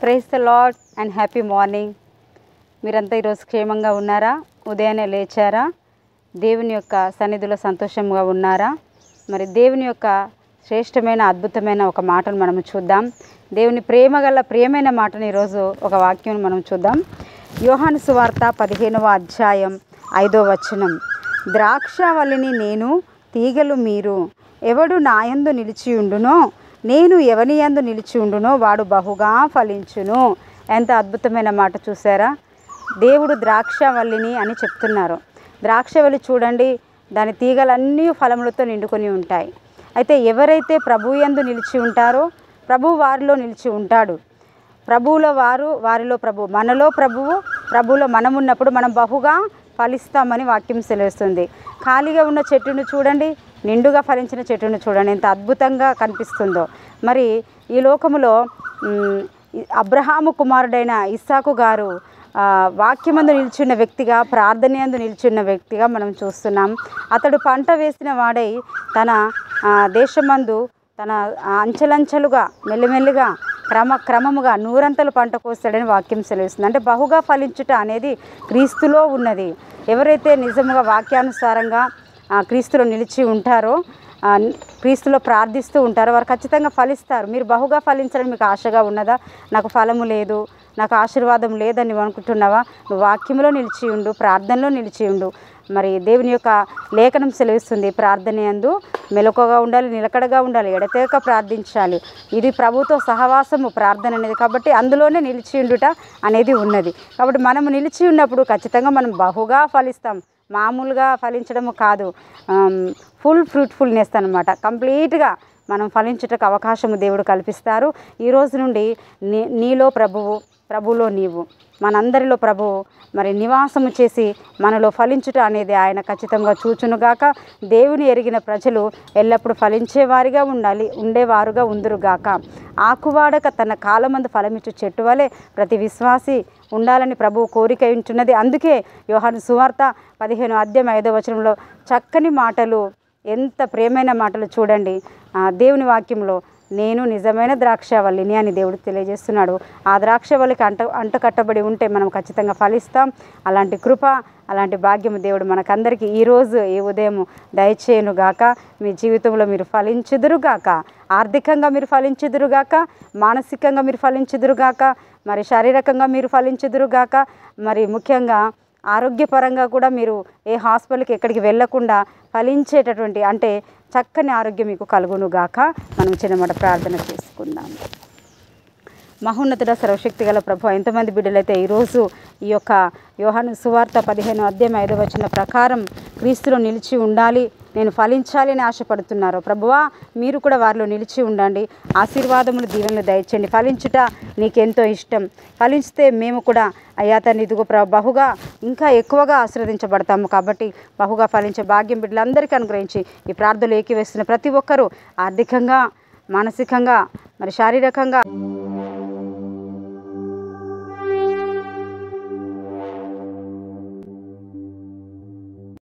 Praise the Lord and happy morning. మీరంతా ఈరోజు క్షేమంగా ఉన్నారా? ఉదయాన్నే లేచారా? దేవుని యొక్క సన్నిధిలో సంతోషంగా ఉన్నారా? మరి దేవుని యొక్క శ్రేష్టమైన అద్భుతమైన ఒక మాటను మనం చూద్దాం. దేవుని ప్రియమైన మాటను ఈరోజు ఒక వాక్యం మనం చూద్దాం. యోహాను సువార్త 15వ అధ్యాయం 5వ వచనం. ద్రాక్షావల్లిని నేను, తీగలు మీరు. ఎవడు నాయందు నిలిచి ఉండునో, నేను ఎవని యందు నిలిచి ఉండునో వాడు బహుగా ఫలించును. ఎంత అద్భుతమైన మాట చూసారా? దేవుడు ద్రాక్షవల్లిని అని చెప్తున్నారు. ద్రాక్షవల్లి చూడండి, దాని తీగలన్నీ ఫలములతో నిండుకొని ఉంటాయి. అయితే ఎవరైతే ప్రభువు యందు నిలిచి ఉంటారో ప్రభువు వారిలో నిలిచి ఉంటాడు. ప్రభువులో వారు, వారిలో ప్రభు, మనలో ప్రభువు, ప్రభువులో మనం ఉన్నప్పుడు మనం బహుగా ఫలిస్తామని వాక్యం సెలవుస్తుంది. ఖాళీగా ఉన్న చెట్టును చూడండి, నిండుగా ఫలించిన చెట్టును చూడండి, ఎంత అద్భుతంగా కనిపిస్తుందో. మరి ఈ లోకములో అబ్రహాము కుమారుడైన ఇస్సాకు గారు వాక్యమందు నిలిచిన వ్యక్తిగా, ప్రార్థనయందు నిలిచిన వ్యక్తిగా మనం చూస్తున్నాం. అతడు పంట వేసిన వాడై తన దేశమందు తన అంచెలంచెలుగా మెల్లిమెల్లిగా క్రమముగా నూరంతలు పంట కోస్తాడని వాక్యం సెలవుస్తుంది. అంటే బహుగా ఫలించుట అనేది క్రీస్తులో ఉన్నది. ఎవరైతే నిజముగా వాక్యానుసారంగా క్రీస్తులో నిలిచి ఉంటారో, క్రీస్తులో ప్రార్థిస్తూ ఉంటారో వారు ఖచ్చితంగా ఫలిస్తారు. మీరు బహుగా ఫలించడం మీకు ఆశగా ఉన్నదా? నాకు ఫలము లేదు, నాకు ఆశీర్వాదం లేదని అనుకుంటున్నావా? నువ్వు వాక్యంలో నిలిచి ఉండు, ప్రార్థనలో నిలిచి ఉండు. మరి దేవుని యొక్క లేఖనం సెలవిస్తుంది, ప్రార్థన యందు మెలకువగా ఉండాలి, నిలకడగా ఉండాలి, ఎడతెగక ప్రార్థించాలి. ఇది ప్రభుతో సహవాసము ప్రార్థన అనేది. కాబట్టి అందులోనే నిలిచి ఉండుట అనేది ఉన్నది. కాబట్టి మనము నిలిచి ఉన్నప్పుడు ఖచ్చితంగా మనం బహుగా ఫలిస్తాం. మామూలుగా ఫలించడము కాదు, ఫుల్ ఫ్రూట్ఫుల్నెస్ అనమాట. కంప్లీట్గా మనం ఫలించుటకు అవకాశము దేవుడు కల్పిస్తారు. ఈ రోజు నుండి నీలో ప్రభువు, ప్రభువులో నీవు, మనందరిలో ప్రభువు మరి నివాసము చేసి మనలో ఫలించుట అనేది ఆయన ఖచ్చితంగా చూచునుగాక. దేవుని ఎరిగిన ప్రజలు ఎల్లప్పుడూ ఫలించేవారిగా ఉండాలి, ఉండేవారుగా ఉందురుగాక. ఆకువాడక తన కాలమందు ఫలమిచ్చు చెట్టు వలె ప్రతి విశ్వాసి ఉండాలని ప్రభువు కోరిక ఉంటున్నది. అందుకే యోహాను సువార్త 15వ అధ్యాయం 5వ వచనంలో చక్కని మాటలు, ఎంత ప్రియమైన మాటలు చూడండి. దేవుని వాక్యంలో నేను నిజమైన ద్రాక్షవల్లిని అని దేవుడు తెలియజేస్తున్నాడు. ఆ ద్రాక్షవల్లికి అంటకట్టబడి ఉంటే మనం ఖచ్చితంగా ఫలిస్తాం. అలాంటి కృప, అలాంటి భాగ్యము దేవుడు మనకందరికీ ఈరోజు ఈ ఉదయం దయచేయునుగాక. మీ జీవితంలో మీరు ఫలించుదురుగాక, ఆర్థికంగా మీరు ఫలించుదురుగాక, మానసికంగా మీరు ఫలించుదురుగాక, మరి శారీరకంగా మీరు ఫలించుదురుగాక, మరి ముఖ్యంగా ఆరోగ్యపరంగా కూడా మీరు ఏ హాస్పిటల్కి ఎక్కడికి వెళ్ళకుండా ఫలించేటటువంటి, అంటే చక్కని ఆరోగ్యం మీకు కలుగునుగాక. మనం చిన్నమాట ప్రార్థన చేసుకుందాం. మహోన్నతుడ, సర్వశక్తి గల ప్రభు, ఎంతమంది బిడ్డలైతే ఈరోజు ఈ యొక్క యోహాను సువార్త 15వ అధ్యాయం 5వ వచనం ప్రకారం క్రీస్తులో నిలిచి ఉండాలి, నేను ఫలించాలి అని ఆశపడుతున్నారో ప్రభువా, మీరు కూడా వారిలో నిలిచి ఉండండి. ఆశీర్వాదములు, దీవెనలు దయచేయండి. ఫలించుట నీకెంతో ఇష్టం. ఫలించితే మేము కూడా అయ్యా తండ్రి ఇదిగో బహుగా ఇంకా ఎక్కువగా ఆశీర్వదించబడతాము. కాబట్టి బహుగా ఫలించే భాగ్యం బిడ్డలందరికీ అనుగ్రహించి ఈ ప్రార్థనలు ఏకీవేస్తున్న ప్రతి ఒక్కరూ ఆర్థికంగా, మానసికంగా, మరి శారీరకంగా